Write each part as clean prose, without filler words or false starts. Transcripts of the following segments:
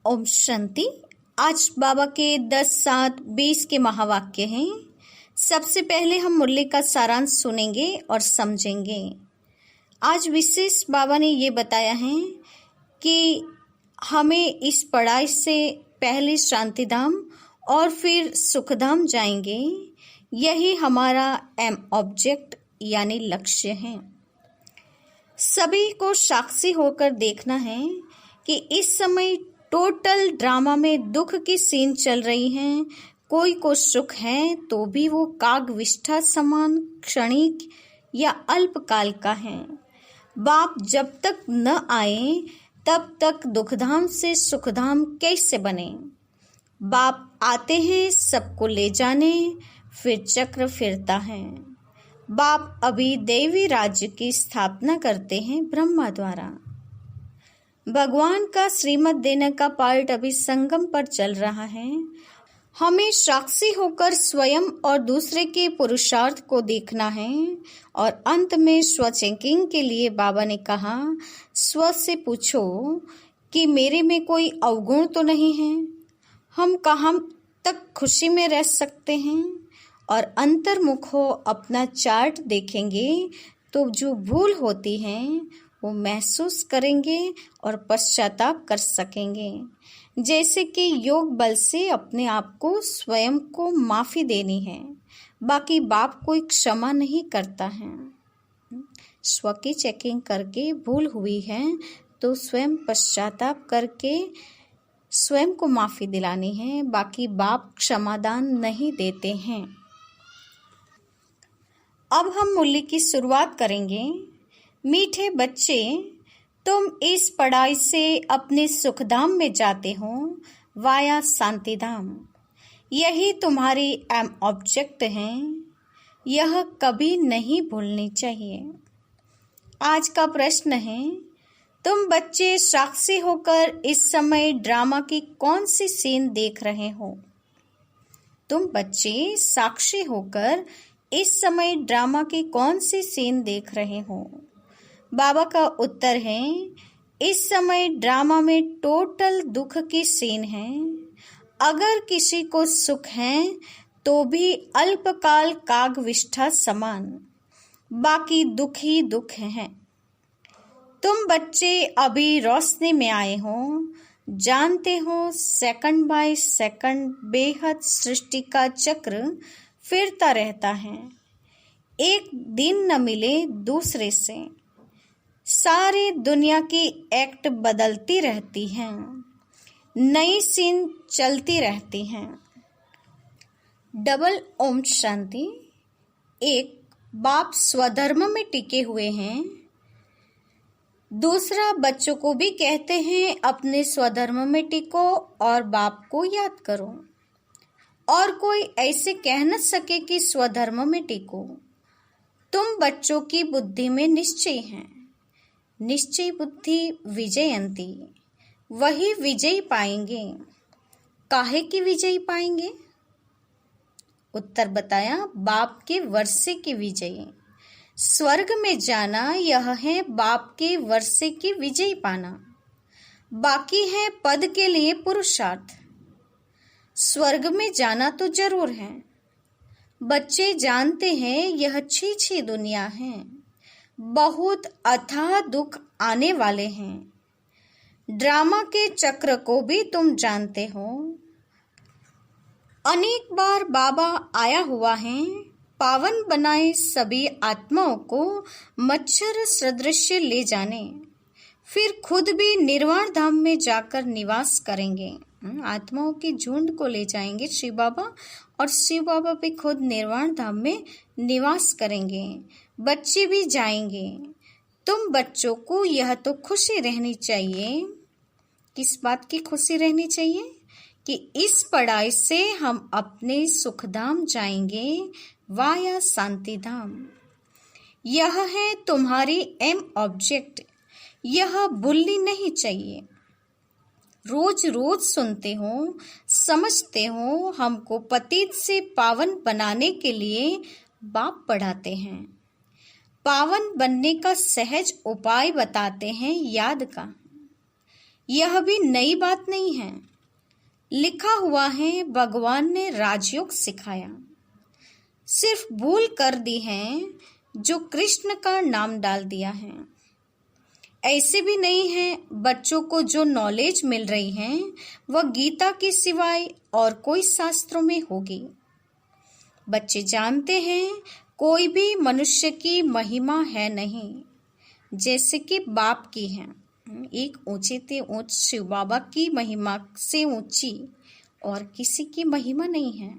ओम शांति। आज बाबा के 10-7-20 के महावाक्य हैं। सबसे पहले हम मुरली का सारांश सुनेंगे और समझेंगे। आज विशेष बाबा ने ये बताया है कि हमें इस पढ़ाई से पहले शांति धाम और फिर सुखधाम जाएंगे। यही हमारा एम ऑब्जेक्ट यानी लक्ष्य है। सभी को साक्षी होकर देखना है कि इस समय टोटल ड्रामा में दुख की सीन चल रही है। कोई को सुख है तो भी वो कागविष्ठा समान क्षणिक या अल्पकाल का है। बाप जब तक न आए तब तक दुखधाम से सुखधाम कैसे बने। बाप आते हैं सबको ले जाने, फिर चक्र फिरता है। बाप अभी देवी राज्य की स्थापना करते हैं ब्रह्मा द्वारा। भगवान का श्रीमत देने का पार्ट अभी संगम पर चल रहा है। हमें साक्षी होकर स्वयं और दूसरे के पुरुषार्थ को देखना है और अंत में स्व चेकिंग के लिए बाबा ने कहा, स्व से पूछो कि मेरे में कोई अवगुण तो नहीं है। हम कहाँ तक खुशी में रह सकते हैं और अंतर्मुख हो अपना चार्ट देखेंगे तो जो भूल होती है वो महसूस करेंगे और पश्चाताप कर सकेंगे। जैसे कि योग बल से अपने आप को स्वयं को माफ़ी देनी है। बाकी बाप कोई क्षमा नहीं करता है। स्व की चेकिंग करके भूल हुई है तो स्वयं पश्चाताप करके स्वयं को माफ़ी दिलानी है। बाकी बाप क्षमादान नहीं देते हैं। अब हम मुरली की शुरुआत करेंगे। मीठे बच्चे, तुम इस पढ़ाई से अपने सुखधाम में जाते हो वाया शांतिधाम। यही तुम्हारी एम ऑब्जेक्ट है। यह कभी नहीं भूलनी चाहिए। आज का प्रश्न है, तुम बच्चे साक्षी होकर इस समय ड्रामा की कौन सी सीन देख रहे हो। तुम बच्चे साक्षी होकर इस समय ड्रामा की कौन सी सीन देख रहे हो। बाबा का उत्तर है, इस समय ड्रामा में टोटल दुख की सीन है। अगर किसी को सुख है तो भी अल्पकाल कागविष्ठा समान, बाकी दुख ही दुख है। तुम बच्चे अभी रोशनी में आए हो, जानते हो सेकंड बाय सेकंड बेहद सृष्टि का चक्र फिरता रहता है। एक दिन न मिले दूसरे से। सारी दुनिया की एक्ट बदलती रहती हैं, नई सीन चलती रहती हैं। डबल ओम शांति। एक, बाप स्वधर्म में टिके हुए हैं। दूसरा, बच्चों को भी कहते हैं अपने स्वधर्म में टिको और बाप को याद करो। और कोई ऐसे कह न सके कि स्वधर्म में टिको। तुम बच्चों की बुद्धि में निश्चय है। निश्चय बुद्धि विजयंती। वही विजय पाएंगे। काहे की विजय पाएंगे। उत्तर बताया, बाप के वर्षे की विजय। स्वर्ग में जाना यह है बाप के वर्षे की विजय पाना। बाकी है पद के लिए पुरुषार्थ। स्वर्ग में जाना तो जरूर है। बच्चे जानते हैं यह छी दुनिया है। बहुत अथाह दुख आने वाले हैं। ड्रामा के चक्र को भी तुम जानते हो। अनेक बार बाबा आया हुआ है। पावन बनाए सभी आत्माओं को मच्छर सदृश ले जाने, फिर खुद भी निर्वाण धाम में जाकर निवास करेंगे। आत्माओं की झुंड को ले जाएंगे शिव बाबा और शिव बाबा भी खुद निर्वाण धाम में निवास करेंगे। बच्चे भी जाएंगे। तुम बच्चों को यह तो खुशी रहनी चाहिए। किस बात की खुशी रहनी चाहिए कि इस पढ़ाई से हम अपने सुखधाम जाएंगे वाया शांतिधाम। यह है तुम्हारी एम ऑब्जेक्ट। यह भूलनी नहीं चाहिए। रोज रोज सुनते हो, समझते हो। हमको पतित से पावन बनाने के लिए बाप पढ़ाते हैं। पावन बनने का सहज उपाय बताते हैं याद का। यह भी नई बात नहीं है। लिखा हुआ है, भगवान ने राजयोग सिखाया। सिर्फ भूल कर दी है जो कृष्ण का नाम डाल दिया है। ऐसे भी नहीं है बच्चों को जो नॉलेज मिल रही है वह गीता के सिवाय और कोई शास्त्रों में होगी। बच्चे जानते हैं कोई भी मनुष्य की महिमा है नहीं, जैसे कि बाप की है। एक ऊंचे ते ऊंच शिव बाबा की महिमा से ऊंची और किसी की महिमा नहीं है।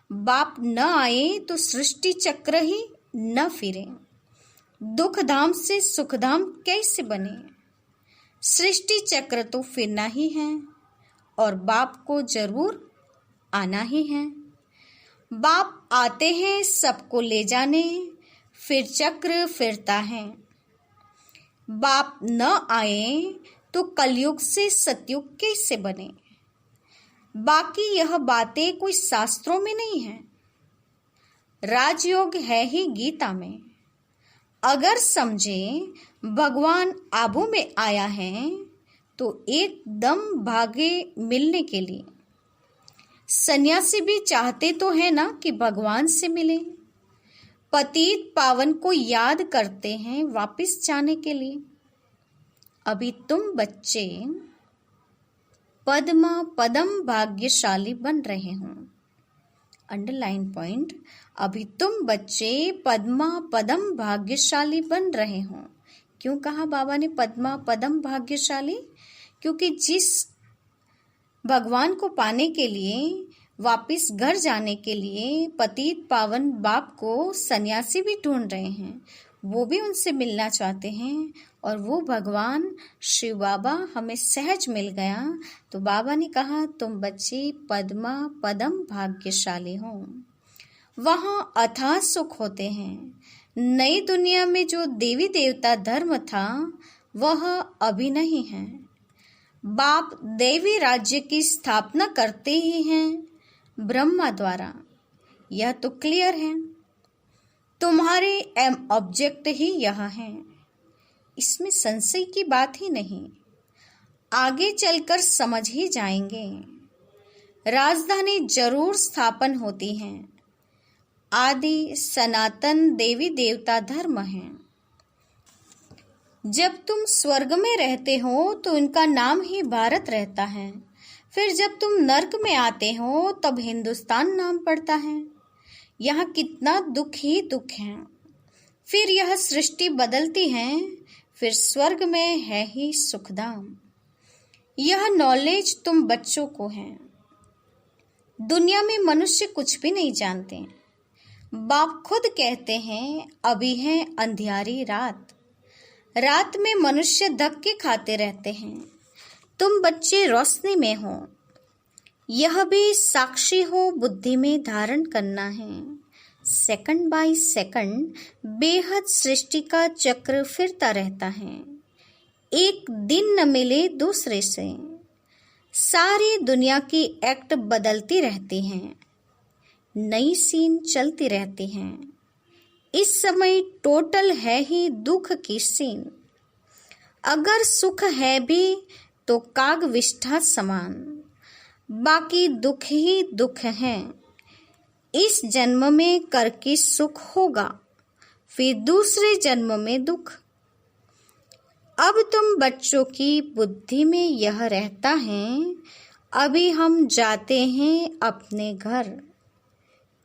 बाप न आए तो सृष्टि चक्र ही न फिरे, दुख धाम से सुख धाम कैसे बने। सृष्टि चक्र तो फिरना ही है और बाप को जरूर आना ही है। बाप आते हैं सबको ले जाने, फिर चक्र फिरता है। बाप न आए तो कलयुग से सतयुग कैसे बने। बाकी यह बातें कोई शास्त्रों में नहीं है, राजयोग है ही गीता में। अगर समझे भगवान आबू में आया है तो एकदम भागे मिलने के लिए। सन्यासी भी चाहते तो है ना कि भगवान से मिले। पतित पावन को याद करते हैं वापस जाने के लिए। अभी तुम बच्चे पद्मा पदम भाग्यशाली बन रहे हो। अंडरलाइन पॉइंट, अभी तुम बच्चे पद्मा पदम भाग्यशाली बन रहे हो। क्यों कहा बाबा ने पद्मा पदम भाग्यशाली? क्योंकि जिस भगवान को पाने के लिए, वापिस घर जाने के लिए पतित पावन बाप को सन्यासी भी ढूंढ रहे हैं। वो भी उनसे मिलना चाहते हैं और वो भगवान शिव बाबा हमें सहज मिल गया। तो बाबा ने कहा तुम बच्चे पद्मा पदम भाग्यशाली हो। वहाँ अथाह सुख होते हैं। नई दुनिया में जो देवी देवता धर्म था वह अभी नहीं है। बाप देवी राज्य की स्थापना करते ही हैं ब्रह्मा द्वारा। यह तो क्लियर है। तुम्हारे एम ऑब्जेक्ट ही यह है, इसमें संशय की बात ही नहीं। आगे चलकर समझ ही जाएंगे। राजधानी जरूर स्थापन होती है। आदि सनातन देवी देवता धर्म है। जब तुम स्वर्ग में रहते हो तो इनका नाम ही भारत रहता है। फिर जब तुम नर्क में आते हो तब हिंदुस्तान नाम पड़ता है। यहाँ कितना दुख ही दुख है। फिर यह सृष्टि बदलती है, फिर स्वर्ग में है ही सुखधाम। यह नॉलेज तुम बच्चों को है। दुनिया में मनुष्य कुछ भी नहीं जानते। बाप खुद कहते हैं अभी है अंधियारी रात। रात में मनुष्य धक्के खाते रहते हैं। तुम बच्चे रोशनी में हो। यह भी साक्षी हो बुद्धि में धारण करना है। सेकंड बाय सेकंड बेहद सृष्टि का चक्र फिरता रहता है। एक दिन न मिले दूसरे से। सारी दुनिया की एक्ट बदलती रहती हैं। नई सीन चलती रहती हैं। इस समय टोटल है ही दुख की सीन। अगर सुख है भी तो कागविष्ठा समान। बाकी दुख ही दुख है। इस जन्म में करके सुख होगा, फिर दूसरे जन्म में दुख। अब तुम बच्चों की बुद्धि में यह रहता है अभी हम जाते हैं अपने घर।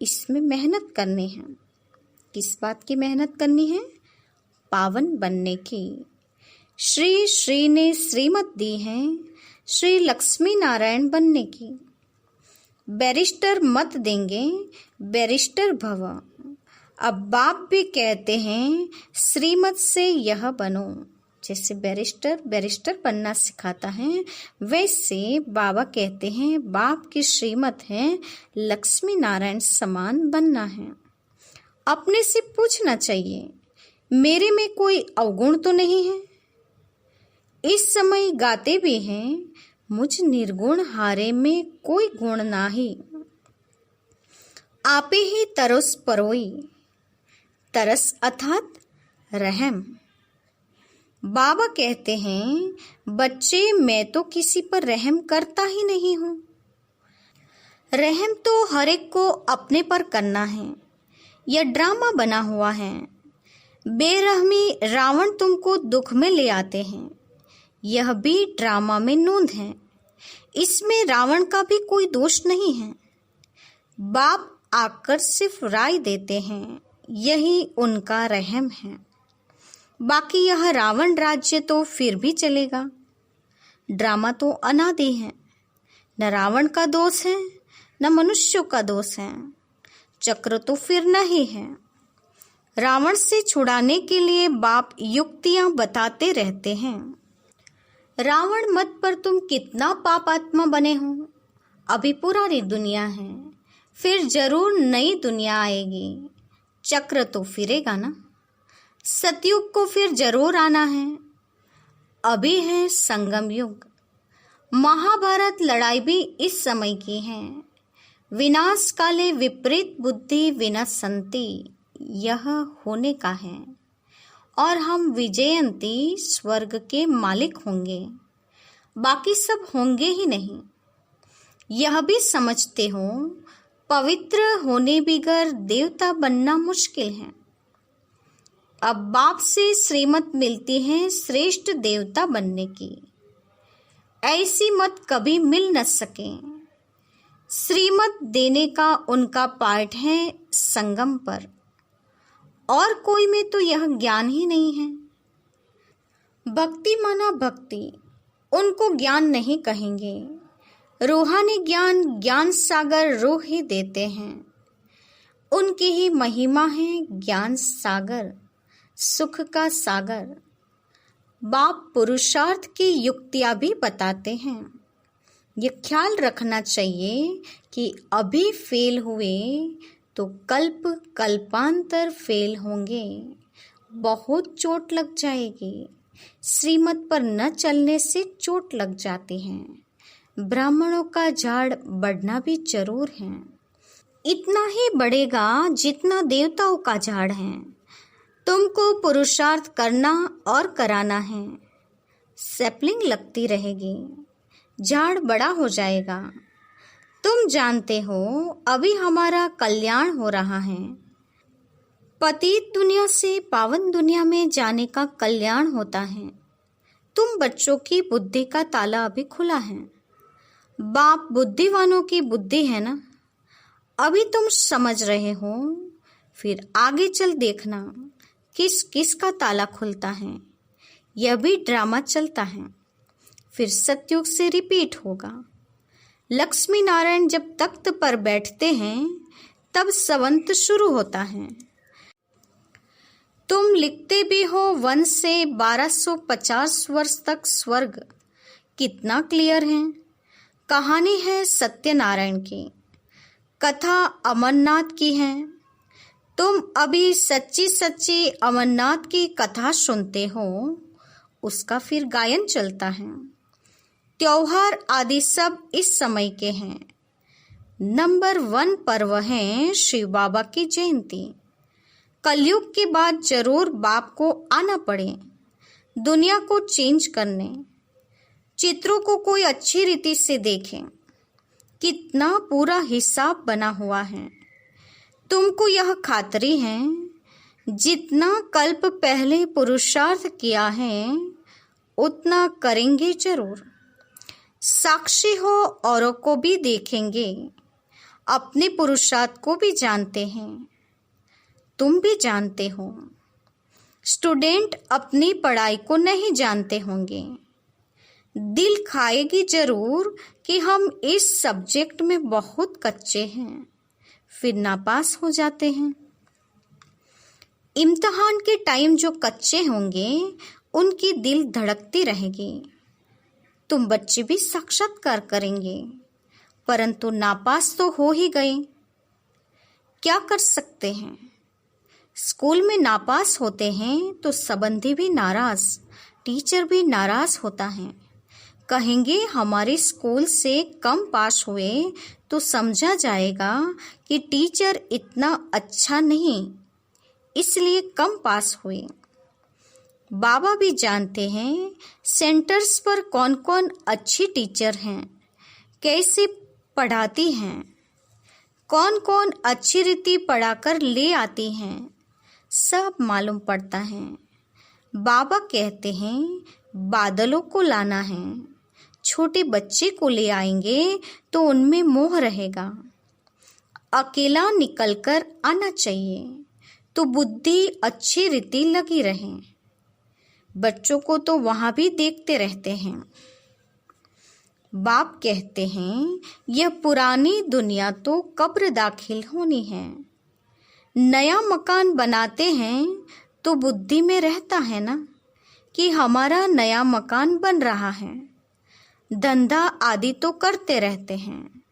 इसमें मेहनत करनी है। किस बात की मेहनत करनी है? पावन बनने की। श्री श्री ने श्रीमत दी है श्री लक्ष्मी नारायण बनने की। बैरिस्टर मत देंगे, बैरिस्टर भव। अब बाप भी कहते हैं श्रीमत से यह बनो। जैसे बैरिस्टर बनना सिखाता है, वैसे बाबा कहते हैं बाप की श्रीमत है लक्ष्मी नारायण समान बनना है। अपने से पूछना चाहिए मेरे में कोई अवगुण तो नहीं है। इस समय गाते भी हैं मुझ निर्गुण हारे में कोई गुण नाही। आपे ही तरस परोई, तरस अर्थात रहम। बाबा कहते हैं, बच्चे मैं तो किसी पर रहम करता ही नहीं हूँ। रहम तो हर एक को अपने पर करना है। यह ड्रामा बना हुआ है। बेरहमी रावण तुमको दुख में ले आते हैं। यह भी ड्रामा में नोंद है। इसमें रावण का भी कोई दोष नहीं है। बाप आकर सिर्फ राय देते हैं, यही उनका रहम है। बाकी यह रावण राज्य तो फिर भी चलेगा। ड्रामा तो अनादि है। न रावण का दोष है न मनुष्यों का दोष है। चक्र तो फिर नहीं है। रावण से छुड़ाने के लिए बाप युक्तियां बताते रहते हैं। रावण मत पर तुम कितना पापात्मा बने हो। अभी पुरानी दुनिया है, फिर जरूर नई दुनिया आएगी। चक्र तो फिरेगा ना। सतयुग को फिर जरूर आना है। अभी है संगम युग। महाभारत लड़ाई भी इस समय की है। विनाश काले विपरीत बुद्धि विनशन्ति, यह होने का है। और हम विजयंती स्वर्ग के मालिक होंगे। बाकी सब होंगे ही नहीं। यह भी समझते हो, पवित्र होने बिगर देवता बनना मुश्किल है। अब बाप से श्रीमत मिलती है श्रेष्ठ देवता बनने की। ऐसी मत कभी मिल न सके। श्रीमत देने का उनका पाठ है संगम पर। और कोई में तो यह ज्ञान ही नहीं है। भक्ति माना भक्ति, उनको ज्ञान नहीं कहेंगे। रूहानी ज्ञान ज्ञान सागर रूह ही देते हैं। उनकी ही महिमा है ज्ञान सागर, सुख का सागर। बाप पुरुषार्थ की युक्तियां भी बताते हैं। ये ख्याल रखना चाहिए कि अभी फेल हुए तो कल्प कल्पांतर फेल होंगे। बहुत चोट लग जाएगी। श्रीमत पर न चलने से चोट लग जाती है। ब्राह्मणों का झाड़ बढ़ना भी जरूर है। इतना ही बढ़ेगा जितना देवताओं का झाड़ है। तुमको पुरुषार्थ करना और कराना है। सैपलिंग लगती रहेगी, झाड़ बड़ा हो जाएगा। तुम जानते हो अभी हमारा कल्याण हो रहा है। पतित दुनिया से पावन दुनिया में जाने का कल्याण होता है। तुम बच्चों की बुद्धि का ताला अभी खुला है। बाप बुद्धिवानों की बुद्धि है ना। अभी तुम समझ रहे हो, फिर आगे चल देखना किस किस का ताला खुलता है। यह भी ड्रामा चलता है, फिर सतयुग से रिपीट होगा। लक्ष्मी नारायण जब तख्त पर बैठते हैं तब संवत शुरू होता है। तुम लिखते भी हो 1 से 1250 वर्ष तक स्वर्ग। कितना क्लियर है। कहानी है सत्यनारायण की, कथा अमरनाथ की है। तुम अभी सच्ची सच्ची अमरनाथ की कथा सुनते हो, उसका फिर गायन चलता है। त्योहार आदि सब इस समय के हैं। नंबर 1 पर्व है शिव बाबा की जयंती। कलयुग के बाद जरूर बाप को आना पड़े दुनिया को चेंज करने। चित्रों को कोई अच्छी रीति से देखें। कितना पूरा हिसाब बना हुआ है। तुमको यह खातरी है, जितना कल्प पहले पुरुषार्थ किया है उतना करेंगे जरूर। साक्षी हो, औरों को भी देखेंगे। अपने पुरुषार्थ को भी जानते हैं। तुम भी जानते हो। स्टूडेंट अपनी पढ़ाई को नहीं जानते होंगे। दिल खाएगी जरूर कि हम इस सब्जेक्ट में बहुत कच्चे हैं, फिर नापास हो जाते हैं। इम्तिहान के टाइम जो कच्चे होंगे उनकी दिल धड़कती रहेगी। तुम बच्चे भी साक्षात्कार करेंगे, परंतु नापास तो हो ही गए। क्या कर सकते हैं। स्कूल में नापास होते हैं तो संबंधी भी नाराज, टीचर भी नाराज होता है। कहेंगे हमारे स्कूल से कम पास हुए तो समझा जाएगा कि टीचर इतना अच्छा नहीं, इसलिए कम पास हुए। बाबा भी जानते हैं सेंटर्स पर कौन कौन अच्छी टीचर हैं, कैसे पढ़ाती हैं, कौन कौन अच्छी रीति पढ़ाकर ले आती हैं, सब मालूम पड़ता है। बाबा कहते हैं बादलों को लाना है, छोटे बच्चे को ले आएंगे तो उनमें मोह रहेगा। अकेला निकलकर आना चाहिए तो बुद्धि अच्छी रीति लगी रहे। बच्चों को तो वहां भी देखते रहते हैं। बाप कहते हैं यह पुरानी दुनिया तो कब्र दाखिल होनी है। नया मकान बनाते हैं तो बुद्धि में रहता है ना कि हमारा नया मकान बन रहा है। धंधा आदि तो करते रहते हैं,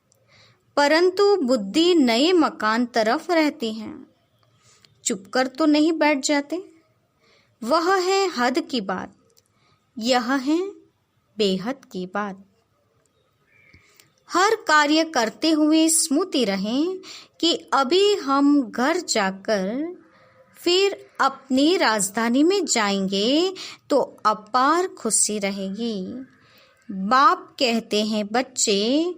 परंतु बुद्धि नए मकान तरफ रहती है। चुपकर तो नहीं बैठ जाते। वह है हद की बात, यह है बेहद की बात। हर कार्य करते हुए स्मृति रहें कि अभी हम घर जाकर फिर अपनी राजधानी में जाएंगे तो अपार खुशी रहेगी। बाप कहते हैं बच्चे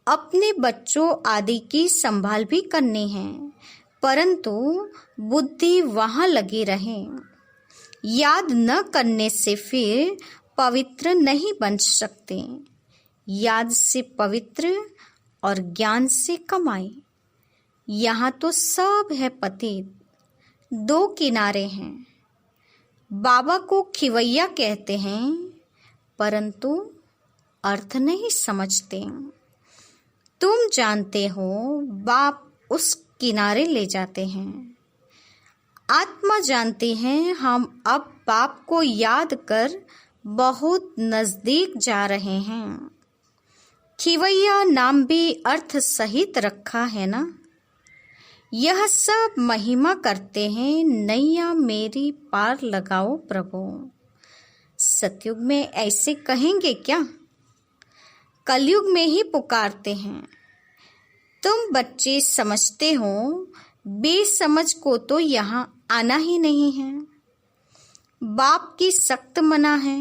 अपने बच्चों आदि की संभाल भी करनी है, परंतु बुद्धि वहाँ लगी रहे। याद न करने से फिर पवित्र नहीं बन सकते। याद से पवित्र और ज्ञान से कमाई। यहाँ तो सब है पतित, दो किनारे हैं। बाबा को खिवैया कहते हैं, परंतु अर्थ नहीं समझते। तुम जानते हो बाप उस किनारे ले जाते हैं। आत्मा जानती है हम अब बाप को याद कर बहुत नजदीक जा रहे हैं। खिवैया नाम भी अर्थ सहित रखा है ना। यह सब महिमा करते हैं, नैया मेरी पार लगाओ प्रभु। सतयुग में ऐसे कहेंगे क्या? कलयुग में ही पुकारते हैं। तुम बच्चे समझते हो, बेसमझ को तो यहाँ आना ही नहीं है। बाप की सख्त मना है।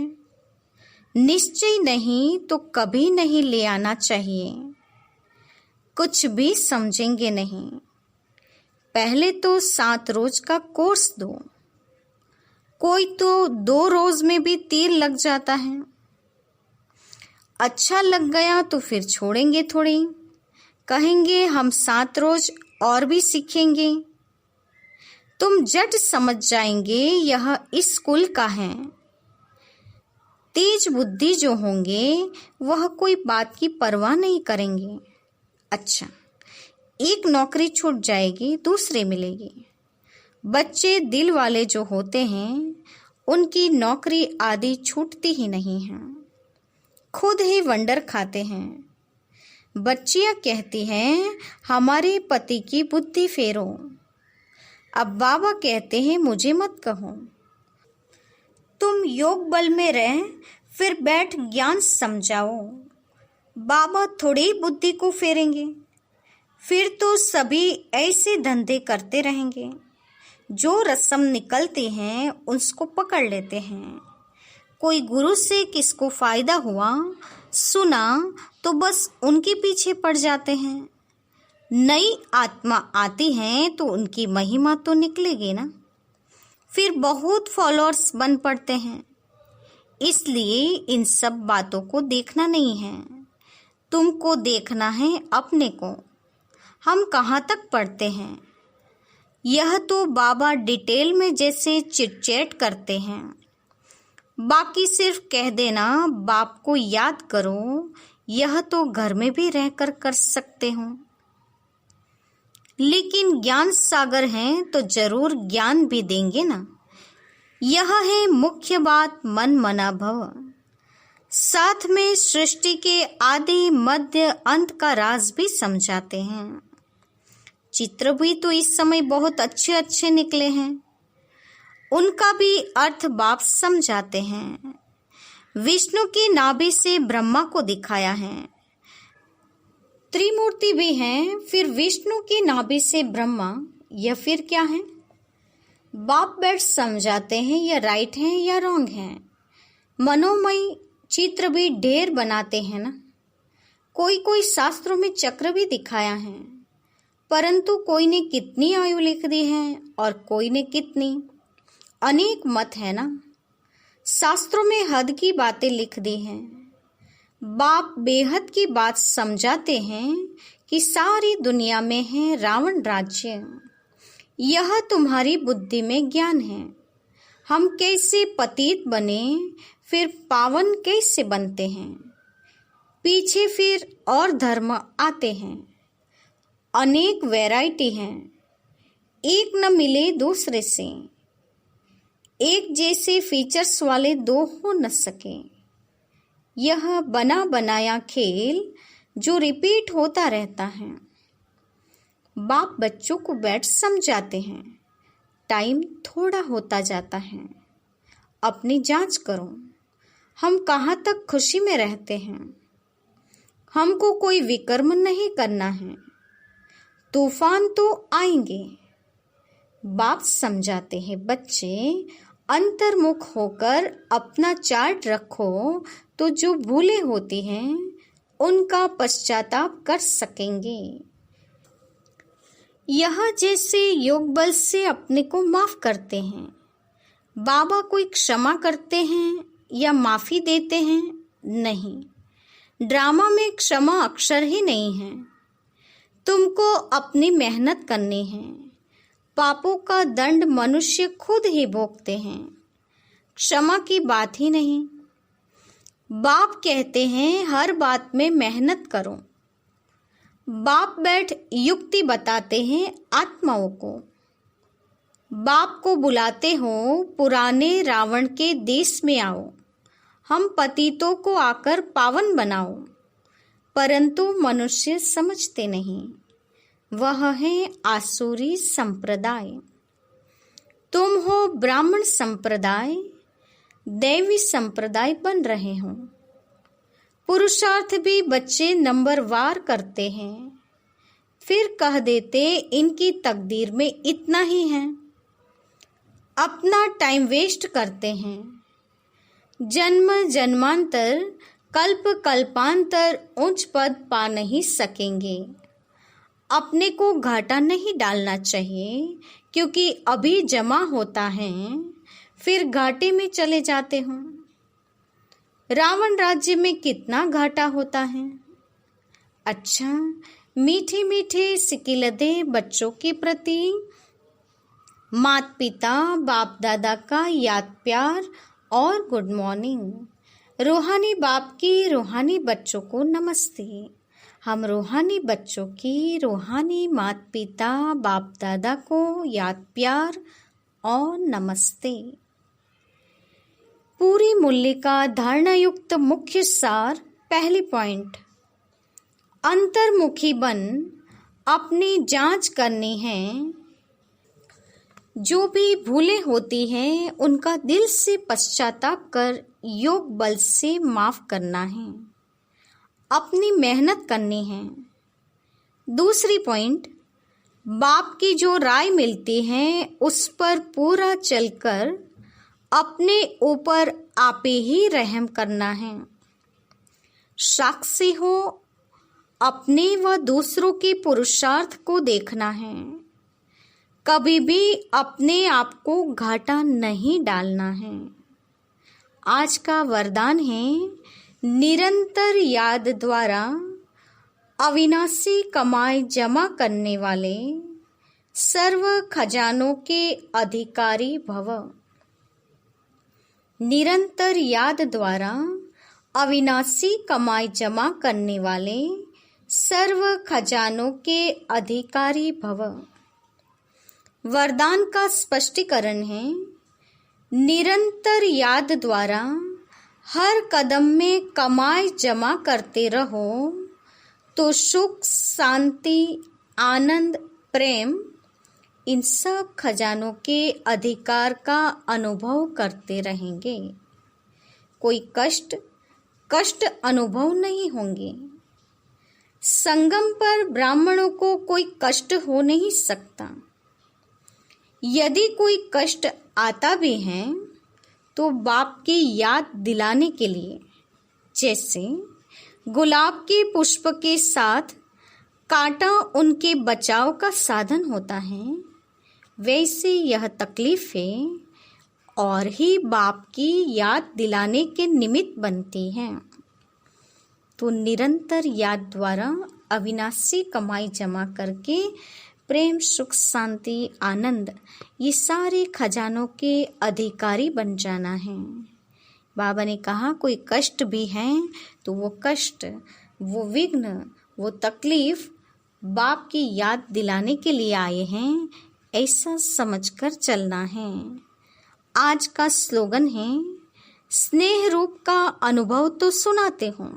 निश्चय नहीं तो कभी नहीं ले आना चाहिए। कुछ भी समझेंगे नहीं। पहले तो 7 रोज का कोर्स दो। कोई तो 2 रोज में भी तीर लग जाता है। अच्छा लग गया तो फिर छोड़ेंगे थोड़ी। कहेंगे हम 7 रोज और भी सीखेंगे। तुम जट समझ जाएंगे यह इस कुल का है। तेज बुद्धि जो होंगे वह कोई बात की परवाह नहीं करेंगे। अच्छा, एक नौकरी छूट जाएगी, दूसरे मिलेगी। बच्चे दिल वाले जो होते हैं उनकी नौकरी आदि छूटती ही नहीं है। खुद ही वंडर खाते हैं। बच्चियां कहती हैं हमारे पति की बुद्धि फेरो। अब बाबा कहते हैं मुझे मत कहो। तुम योग बल में रह, फिर बैठ ज्ञान समझाओ। बाबा थोड़ी ही बुद्धि को फेरेंगे। फिर तो सभी ऐसे धंधे करते रहेंगे। जो रस्म निकलती हैं उसको पकड़ लेते हैं। कोई गुरु से किसको फायदा हुआ सुना तो बस उनके पीछे पड़ जाते हैं। नई आत्मा आती है तो उनकी महिमा तो निकलेगी ना। फिर बहुत फॉलोअर्स बन पड़ते हैं। इसलिए इन सब बातों को देखना नहीं है। तुमको देखना है अपने को। हम कहाँ तक पढ़ते हैं? यह तो बाबा डिटेल में जैसे चिटचैट करते हैं। बाकी सिर्फ कह देना बाप को याद करो, यह तो घर में भी रहकर कर सकते हो। लेकिन ज्ञान सागर हैं तो जरूर ज्ञान भी देंगे ना। यह है मुख्य बात, मन मना भव। साथ में सृष्टि के आदि मध्य अंत का राज भी समझाते हैं। चित्र भी तो इस समय बहुत अच्छे अच्छे निकले हैं। उनका भी अर्थ बाप समझाते हैं। विष्णु की नाभि से ब्रह्मा को दिखाया है। त्रिमूर्ति भी हैं, फिर विष्णु की नाभि से ब्रह्मा, यह फिर क्या है? बाप बैठ समझाते हैं या राइट हैं या रॉन्ग हैं। मनोमय चित्र भी ढेर बनाते हैं ना। कोई कोई शास्त्रों में चक्र भी दिखाया है, परंतु कोई ने कितनी आयु लिख दी है और कोई ने कितनी। अनेक मत है ना। शास्त्रों में हद की बातें लिख दी हैं। बाप बेहद की बात समझाते हैं कि सारी दुनिया में है रावण राज्य। यह तुम्हारी बुद्धि में ज्ञान है। हम कैसे पतित बने, फिर पावन कैसे बनते हैं। पीछे फिर और धर्म आते हैं। अनेक वैरायटी हैं, एक न मिले दूसरे से। एक जैसे फीचर्स वाले दो हो न सके। यह बना बनाया खेल जो रिपीट होता रहता है। बाप बच्चों को बैठ समझाते हैं। टाइम थोड़ा होता जाता है। अपनी जांच करो, हम कहाँ तक खुशी में रहते हैं। हमको कोई विकर्म नहीं करना है। तूफान तो आएंगे। बाप समझाते हैं, बच्चे अंतर्मुख होकर अपना चार्ट रखो तो जो भूलें होती हैं उनका पश्चाताप कर सकेंगे। यह जैसे योग बल से अपने को माफ करते हैं। बाबा कोई क्षमा करते हैं या माफी देते हैं? नहीं। ड्रामा में क्षमा अक्षर ही नहीं है। तुमको अपनी मेहनत करनी है। पापों का दंड मनुष्य खुद ही भोगते हैं। क्षमा की बात ही नहीं। बाप कहते हैं हर बात में मेहनत करो। बाप बैठ युक्ति बताते हैं आत्माओं को। बाप को बुलाते हो पुराने रावण के देश में आओ। हम पतितों को आकर पावन बनाओ, परंतु मनुष्य समझते नहीं। वह है आसुरी संप्रदाय। तुम हो ब्राह्मण संप्रदाय, दैवी संप्रदाय बन रहे हो। पुरुषार्थ भी बच्चे नंबर वार करते हैं, फिर कह देते इनकी तकदीर में इतना ही है। अपना टाइम वेस्ट करते हैं। जन्म जन्मांतर कल्प कल्पांतर उच्च पद पा नहीं सकेंगे। अपने को घाटा नहीं डालना चाहिए, क्योंकि अभी जमा होता है, फिर घाटे में चले जाते हो। रावण राज्य में कितना घाटा होता है। अच्छा, मीठे मीठे सिकिलदे बच्चों के प्रति माता पिता बाप दादा का याद प्यार और गुड मॉर्निंग। रूहानी बाप की रूहानी बच्चों को नमस्ते। हम रूहानी बच्चों की रूहानी माता पिता बाप दादा को याद प्यार और नमस्ते। पूरी मूल्य का धारणा युक्त मुख्य सार। पहली पॉइंट, अंतर्मुखी बन अपनी जांच करनी है। जो भी भूलें होती हैं उनका दिल से पश्चाताप कर योग बल से माफ करना है। अपनी मेहनत करनी है। दूसरी पॉइंट, बाप की जो राय मिलती है उस पर पूरा चलकर अपने ऊपर आपे ही रहम करना है। साक्षी हो, अपने व दूसरों के पुरुषार्थ को देखना है। कभी भी अपने आप को घाटा नहीं डालना है। आज का वरदान है, निरंतर याद द्वारा अविनाशी कमाई जमा करने वाले सर्व खजानों के अधिकारी भव। निरंतर याद द्वारा अविनाशी कमाई जमा करने वाले सर्व खजानों के अधिकारी भव। वरदान का स्पष्टीकरण है, निरंतर याद द्वारा हर कदम में कमाई जमा करते रहो तो सुख, शांति, आनंद, प्रेम, इन सब खजानों के अधिकार का अनुभव करते रहेंगे। कोई कष्ट अनुभव नहीं होंगे। संगम पर ब्राह्मणों को कोई कष्ट हो नहीं सकता। यदि कोई कष्ट आता भी है तो बाप की याद दिलाने के लिए, जैसे गुलाब के पुष्प के साथ कांटा उनके बचाव का साधन होता है, वैसे यह तकलीफें और ही बाप की याद दिलाने के निमित्त बनती हैं। तो निरंतर याद द्वारा अविनाशी कमाई जमा करके प्रेम, सुख, शांति, आनंद, ये सारे खजानों के अधिकारी बन जाना है। बाबा ने कहा कोई कष्ट भी है तो वो कष्ट, वो विघ्न, वो तकलीफ बाप की याद दिलाने के लिए आए हैं, ऐसा समझकर चलना है। आज का स्लोगन है, स्नेह रूप का अनुभव तो सुनाते हो,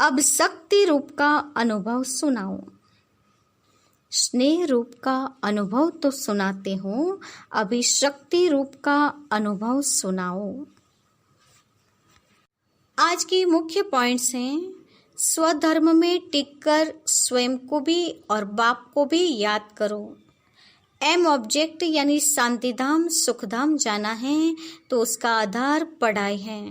अब शक्ति रूप का अनुभव सुनाओ। स्नेह रूप का अनुभव तो सुनाते हो, अभी शक्ति रूप का अनुभव सुनाओ। आज की मुख्य पॉइंट्स हैं, स्वधर्म में टिककर स्वयं को भी और बाप को भी याद करो। एम ऑब्जेक्ट यानी शांतिधाम, सुखधाम जाना है तो उसका आधार पढ़ाई है।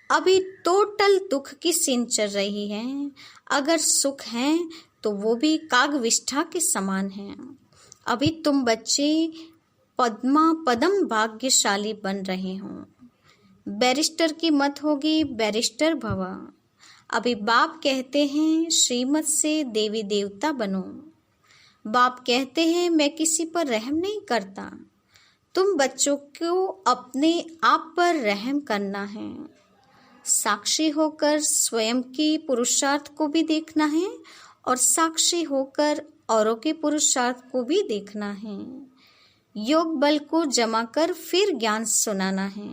अभी टोटल दुख की सीन चल रही है, अगर सुख है तो वो भी कागविष्ठा के समान है। अभी तुम बच्चे पद्मा पदम भाग्यशाली बन रहे हो। बैरिस्टर की मत होगी, बैरिस्टर भवा। अभी बाप कहते हैं श्रीमत से देवी देवता बनो। बाप कहते हैं मैं किसी पर रहम नहीं करता। तुम बच्चों को अपने आप पर रहम करना है। साक्षी होकर स्वयं की पुरुषार्थ को भी देखना है और साक्षी होकर औरों के पुरुषार्थ को भी देखना है। योग बल को जमा कर फिर ज्ञान सुनाना है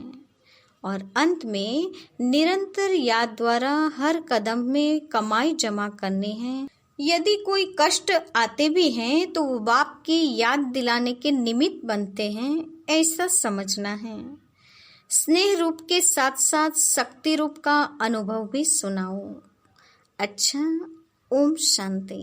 और अंत में निरंतर याद द्वारा हर कदम में कमाई जमा करनी है। यदि कोई कष्ट आते भी हैं तो वो बाप की याद दिलाने के निमित्त बनते हैं, ऐसा समझना है। स्नेह रूप के साथ साथ शक्ति रूप का अनुभव भी सुनाओ। अच्छा, ओम शांति।